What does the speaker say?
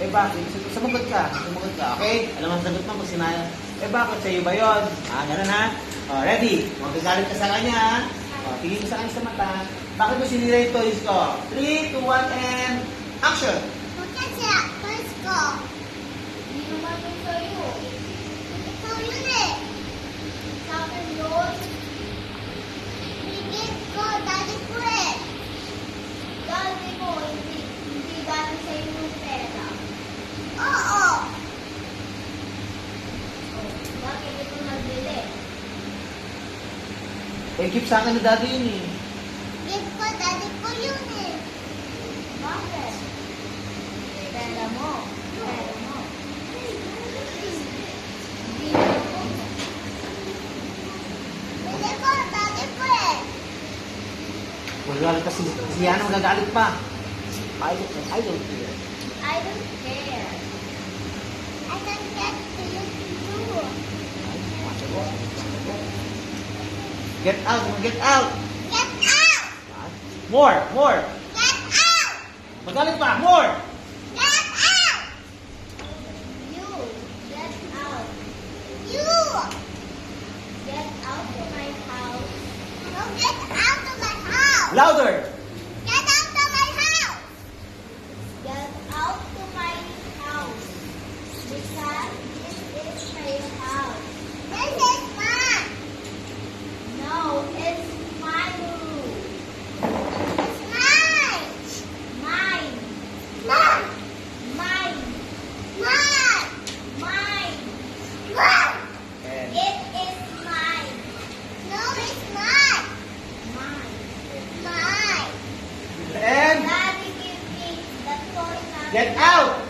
Eh bakit? Sumagot ka. Sumagot ka, okay? Alam ang sagot mo pag sinaya. Eh bakit? Sa'yo ba yun? Ganun ha? Ready? Magagalit ka sa kanya ha? Tingin mo sa kanya sa mata. Bakit mo sinira yung toys ko? 3, 2, 1, and action! Bakit siya? Toys ko. Hindi naman yung sa'yo. Ikaw yun eh. Sa akin yun. Bigit ko, dati ko eh. Dati mo, hindi dati sa'yo yung pera. Oo. Bakit ito nagbili? Eh, keep sa akin na daddy yun eh. Gift ko, dati ko yun eh. Bakit? Pera mo. Pera mo. Hindi mo. Bili ko, dati ko eh. Magagalit ka si Yana, magagalit pa. I don't care. I don't care. I don't get to you too. Get out! Get out! Get out! More! More! Get out! Magalit pa! More! Get out! You get out. You get out of my house. No, get out of my house. Louder! Get out of my house. Get out of my house. Because this is my house. This is mine. No, it's my room. It's mine. Mine. Mine. Mine. Mine. Mine. Mine. And It is mine. No, it's mine. Mine. It's mine. And Daddy give me the toy now. get out!